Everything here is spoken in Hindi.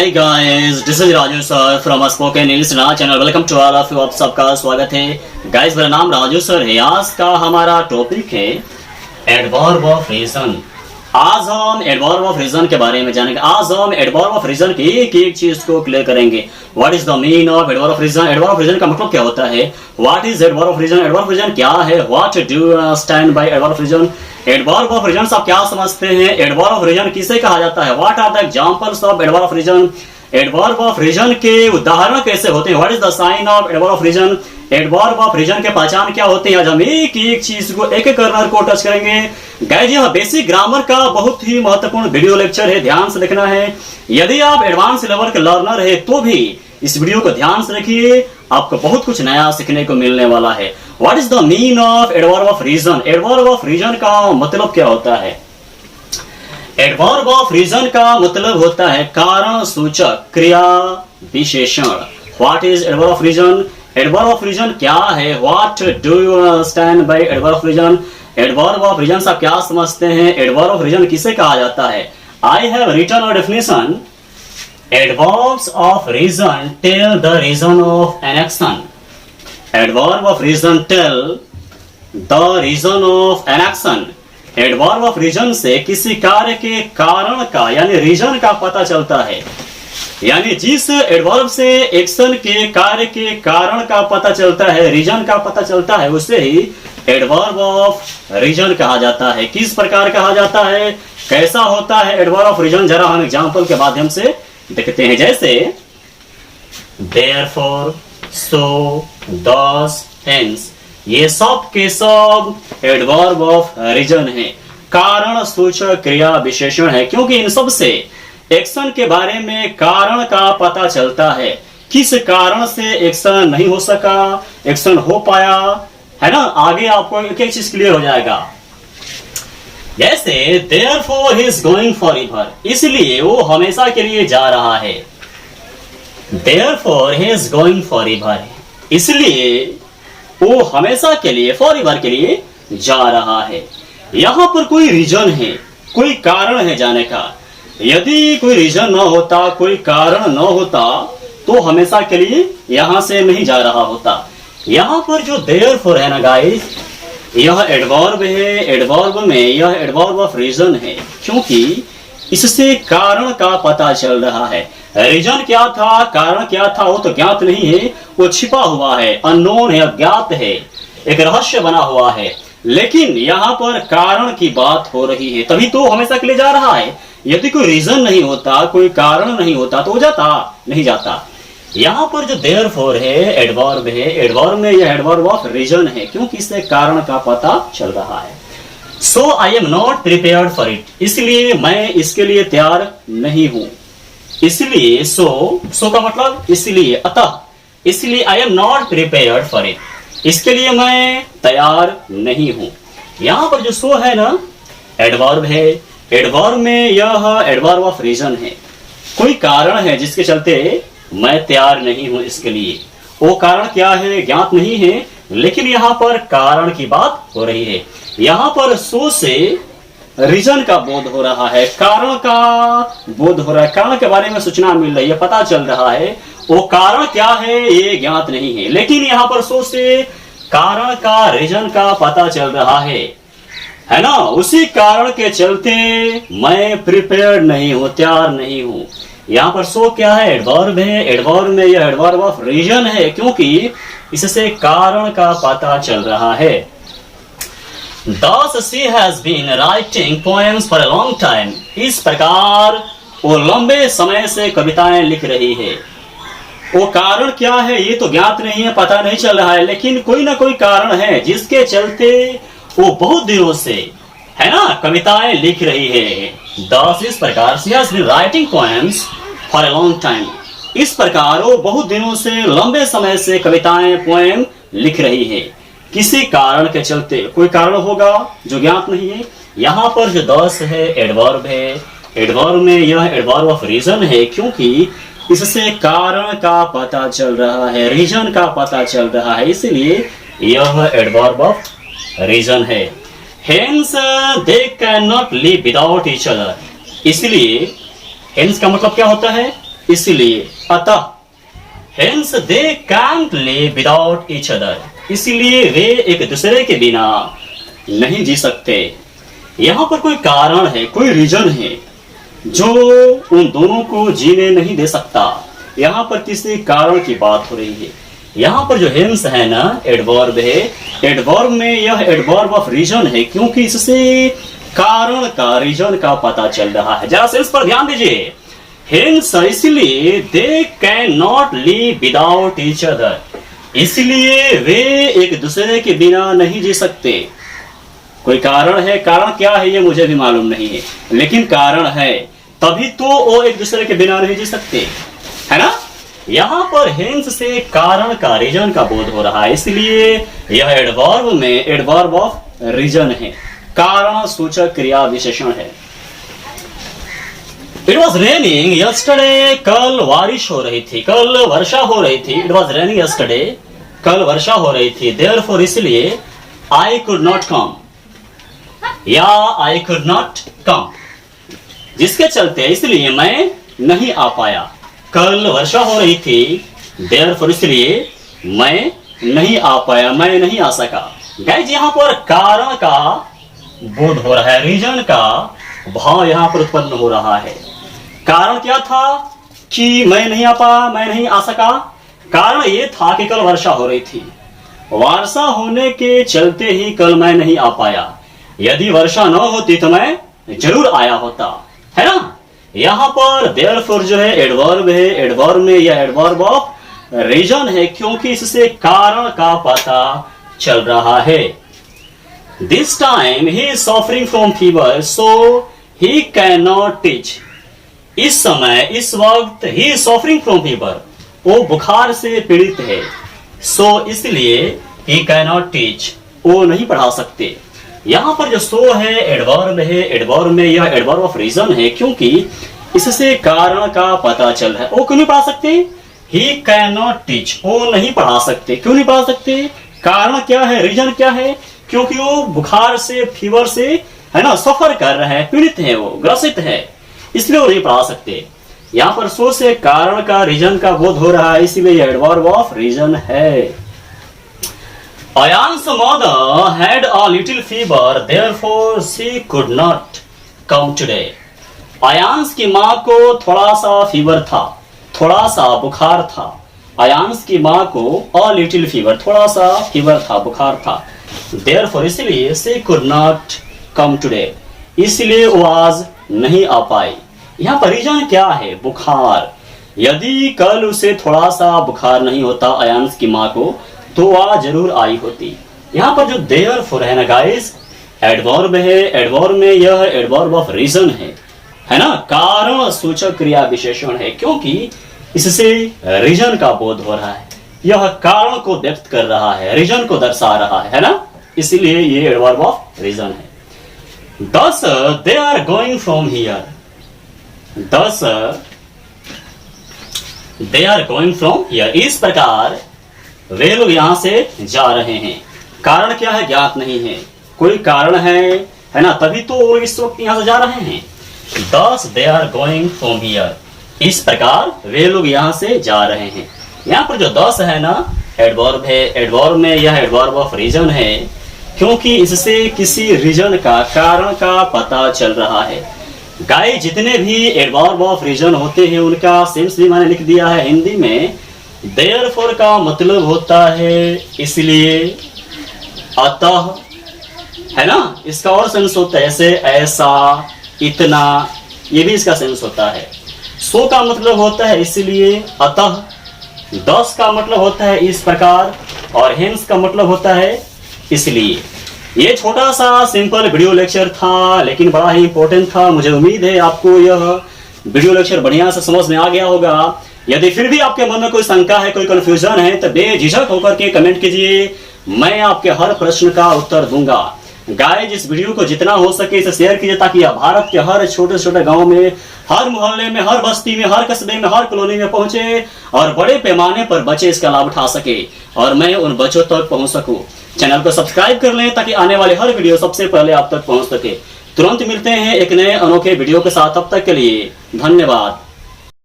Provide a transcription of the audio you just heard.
Hi guys, this is Raju sir from spoken English channel. Welcome to all of you. आप सबका स्वागत है गाइस। मेरा नाम राजू सर है। आज का हमारा टॉपिक है एडवर्ब ऑफ रीजन। आज हम एडवर्ब ऑफ रीजन के बारे में जानेंगे। आज हम एडवर्ब ऑफ रीजन की एक एक चीज को क्लियर करेंगे। What is the mean of adverb of reason? Adverb of reason का मतलब क्या होता है? What is adverb of reason? Adverb of reason क्या है? What do you understand by adverb of reason? Adverb of reason आप क्या समझते हैं? एडवर्ब ऑफ रीजन किसे कहा जाता है? What are the examples of adverb of reason? Adverb of reason के उदाहरण कैसे होते हैं? What is the sign of adverb of reason? Adverb of reason के पहचान क्या होते हैं? आज हम एक एक चीज को एक एक कर्नर को टच करेंगे। गाइस यह बेसिक ग्रामर का बहुत ही महत्वपूर्ण वीडियो लेक्चर है, ध्यान से देखना है। यदि आप एडवांस लेवल के लर्नर है तो भी इस वीडियो को ध्यान से देखिए, आपको बहुत कुछ नया सीखने को मिलने वाला है। What is the mean of adverb of reason? Adverb of reason का मतलब क्या होता है? एडवर्ब ऑफ रीजन का मतलब होता है कारण सूचक क्रिया विशेषण। What is adverb of reason? Adverb of reason क्या है? What do you understand by adverb of reason? Adverb of reason आप क्या समझते हैं? एडवर्ब ऑफ रीजन किसे कहा जाता है? I have written a definition. Adverbs of reason tell the reason of an action. Adverb of reason tell the reason of an action. Adverb of reason से किसी कार्य के कारण का यानी रीजन का पता चलता है। यानी जिस एडवर्ब से एक्शन के कार्य के कारण का पता चलता है, रीजन का पता चलता है, उसे ही एडवर्ब ऑफ रीजन कहा जाता है। किस प्रकार कहा जाता है, कैसा होता है एडवर्ब ऑफ रीजन? जरा हम एग्जांपल के माध्यम से देखते हैं। जैसे therefore, so, thus, hence, ये सब के सब एडवर्ब ऑफ रीजन है, कारण सूचक क्रिया विशेषण है, क्योंकि इन सब से एक्शन के बारे में कारण का पता चलता है। किस कारण से एक्शन नहीं हो सका, एक्शन हो पाया, है ना? आगे आपको एक एक चीज क्लियर हो जाएगा। जैसे therefore he is going forever, इसलिए वो हमेशा के लिए जा रहा है। therefore he is going forever, इसलिए वो हमेशा के लिए forever के लिए जा रहा है। यहां पर कोई रीजन है, कोई कारण है जाने का। यदि कोई रीजन न होता, कोई कारण न होता तो हमेशा के लिए यहां से नहीं जा रहा होता। यहां पर जो therefore है ना गाइस, यह एडवर्ब है। एडवर्ब में यह एडवर्ब ऑफ रीजन है, क्योंकि इससे कारण का पता चल रहा है। रीजन क्या था, कारण क्या था, वो तो ज्ञात नहीं है, वो छिपा हुआ है, अननोन है, अज्ञात है, एक रहस्य बना हुआ है। लेकिन यहाँ पर कारण की बात हो रही है, तभी तो हमेशा के लिए जा रहा है। यदि कोई रीजन नहीं होता, कोई कारण नहीं होता तो जाता नहीं जाता। यहाँ पर जो therefore है एडवर्ब है, एडवर्ब में यह एडवर्ब ऑफ रीजन है, क्योंकि इससे कारण का पता चल रहा है। So I am not prepared for it, इसलिए मैं इसके लिए तैयार नहीं हूं। इसलिए so का मतलब इसलिए, अतः, इसलिए I am not prepared for it, इसके लिए मैं तैयार नहीं हूं। यहाँ पर जो so है ना एडवर्ब है, एडवर्ब में यह एडवर्ब ऑफ रीजन है। कोई कारण है जिसके चलते मैं तैयार नहीं हूं इसके लिए। वो कारण क्या है ज्ञात नहीं है, लेकिन यहाँ पर कारण की बात हो रही है। यहाँ पर सो से रीजन का बोध हो रहा है, कारण का बोध हो रहा है, कारण के बारे में सूचना मिल रही है, पता चल रहा है। वो कारण क्या है ये ज्ञात नहीं है, लेकिन यहाँ पर सो से कारण का, रीजन का पता चल रहा है ना? उसी कारण के चलते मैं प्रिपेयर्ड नहीं हूं, तैयार नहीं हूं। यहाँ पर सो क्या है? एडवर्ब है। एडवर्ब में यह एडवर्ब ऑफ रीजन है, क्योंकि इससे कारण का पता चल रहा है। Thus she has been writing poems for a long time, इस प्रकार वो लंबे समय से कविताएं लिख रही है। वो कारण क्या है ये तो ज्ञात नहीं है, पता नहीं चल रहा है, लेकिन कोई ना कोई कारण है जिसके चलते वो बहुत दिनों से, है ना, कविताएं लिख रही है। Thus इस प्रकार she has been writing poems for a long time, इस प्रकार वो बहुत दिनों से, लंबे समय से कविताएं, पोएम लिख रही है। किसी कारण के चलते, कोई कारण होगा जो ज्ञात नहीं है। यहाँ पर जो thus है एडवर्ब है। एडवर्ब में यह एडवर्ब ऑफ रीजन है, क्योंकि इससे कारण का पता चल रहा है, रीजन का पता चल रहा है, इसलिए यह एडवर्ब ऑफ रीजन है। Hence they cannot live without each other, इसलिए hence का मतलब क्या होता है? इसलिए अतः hence they can't live without each other, इसलिए वे एक दूसरे के बिना नहीं जी सकते। यहाँ पर कोई कारण है, कोई रीजन है जो उन दोनों को जीने नहीं दे सकता। यहाँ पर किसी कारण की बात हो रही है। यहाँ पर जो हेंस है ना, एडवर्ब है, एडवर्ब में यह एडवर्ब ऑफ रीजन है, क्योंकि इससे कारण का, रीजन का पता चल रहा है। जरा सेंस पर ध्यान दीजिए। हेंस इसलिए they can not live without each other, इसलिए वे एक दूसरे के बिना नहीं जी सकते। कोई कारण है, कारण क्या है ये मुझे भी मालूम नहीं है, लेकिन कारण है, तभी तो वो एक दूसरे के बिना नहीं जी सकते, है ना। यहाँ पर हेंस से कारण का, रीजन का बोध हो रहा है, इसलिए यह एडवर्ब में एडवर्ब ऑफ रीजन है, कारण सूचक क्रिया विशेषण है। इट वॉज रेनिंग यस्टरडे, कल बारिश हो रही थी, कल वर्षा हो रही थी। इट वॉज रेनिंग यस्टरडे, कल वर्षा हो रही थी। देयरफॉर, इसलिए आई कुड नॉट कम, या आई कुड नॉट कम, जिसके चलते इसलिए मैं नहीं आ पाया। कल वर्षा हो रही थी, देयरफॉर, इसलिए मैं नहीं आ पाया, मैं नहीं आ सका। गाइस, यहाँ पर कारण का बोध हो रहा है, रीजन का भाव यहाँ पर उत्पन्न हो रहा है। कारण क्या था कि मैं नहीं आ पाया, मैं नहीं आ सका। कारण ये था कि कल वर्षा हो रही थी, वर्षा होने के चलते ही कल मैं नहीं आ पाया। यदि वर्षा न होती तो मैं जरूर आया होता, है ना। यहाँ पर देयरफॉर जो है एडवर्ब है, एडवर्ब में यह एडवर्ब ऑफ रीजन है, क्योंकि इससे कारण का पता चल रहा है। This time he is suffering from fever, so he can not teach. इस समय, इस वक्त, he is suffering from fever, वो बुखार से पीड़ित है। सो इसलिए ही कैन नॉट टीच, वो नहीं पढ़ा सकते। यहाँ पर जो सो है एडवर्ब है, एडवर्ब में यह एडवर्ब ऑफ रीजन है, क्योंकि इससे कारण का पता चल रहा है। वो क्यों नहीं पढ़ा सकते? ही कैन नॉट टीच, वो नहीं पढ़ा सकते। क्यों नहीं पढ़ा सकते? कारण क्या है, रीजन क्या है? क्योंकि वो बुखार से, फीवर से, है ना, सफर कर रहे हैं, पीड़ित है, वो ग्रसित है, इसलिए वो नहीं पढ़ा सकते। यहाँ पर सो से कारण का, रीजन का बोध हो रहा है, इसीलिए यह एडवर्ब ऑफ रीजन है। Ayan's mother had a little fever, therefore she could not come today. Ayansh की माँ को थोड़ा सा फीवर था, थोड़ा सा बुखार था। अयांश की माँ को a little fever, थोड़ा सा फीवर था, बुखार था। Therefore, इसलिए she could not come today, इसलिए वो आज नहीं आ पाई। यहाँ पर रीजन क्या है? बुखार। यदि कल उसे थोड़ा सा बुखार नहीं होता अयांश की माँ को, तो वह जरूर आई होती। यहाँ पर जो देयरफॉर है ना गाइस, एडवर्ब है, एडवर्ब में यह एडवर्ब ऑफ रीजन है ना, कारण सूचक क्रिया विशेषण है, क्योंकि इससे रीजन का बोध हो रहा है। यह कारण को व्यक्त कर रहा है, रीजन को दर्शा रहा है ना, इसीलिए ये एडवर्ब ऑफ रीजन है। Thus they are going from here, thus they are going from here, इस प्रकार वे लोग यहां से जा रहे हैं। कारण क्या है ज्ञात नहीं है, कोई कारण है ना, तभी तो वो इस वक्त यहां से जा रहे हैं। Thus they are going from here, इस प्रकार वे लोग यहां से जा रहे हैं। यहाँ पर जो thus है ना, एडवर्ब है, एडवर्ब में यह एडवर्ब ऑफ रीजन है, क्योंकि इससे किसी रीजन का, कारण का पता चल रहा है। गाइस, जितने भी एडवर्ब ऑफ रीजन होते हैं उनका सेंस भी मैंने लिख दिया है हिंदी में। देयरफॉर का मतलब होता है इसलिए, अतः, है ना, इसका और सेंस होता है ऐसे, ऐसा, इतना, ये भी इसका सेंस होता है। सो का मतलब होता है इसलिए, अतः। दस का मतलब होता है इस प्रकार, और हेंस का मतलब होता है इसलिए। ये छोटा सा सिंपल वीडियो लेक्चर था, लेकिन बड़ा ही इंपॉर्टेंट था। मुझे उम्मीद है आपको यह वीडियो लेक्चर बढ़िया से समझ में आ गया होगा। यदि फिर भी आपके मन में कोई शंका है, कोई कंफ्यूजन है, तो बेझिझक होकर के कमेंट कीजिए, मैं आपके हर प्रश्न का उत्तर दूंगा। गाइस, इस वीडियो को जितना हो सके इसे शेयर कीजिए, ताकि यह भारत के हर छोटे छोटे गांव में, हर मोहल्ले में, हर बस्ती में, हर कस्बे में, हर कॉलोनी में पहुंचे और बड़े पैमाने पर बच्चे इसका लाभ उठा सके और मैं उन बच्चों तक पहुंच सकूं। चैनल को सब्सक्राइब कर लें ताकि आने वाले हर वीडियो सबसे पहले आप तक पहुंच सके। तुरंत मिलते हैं एक नए अनोखे वीडियो के साथ, तब तक के लिए धन्यवाद।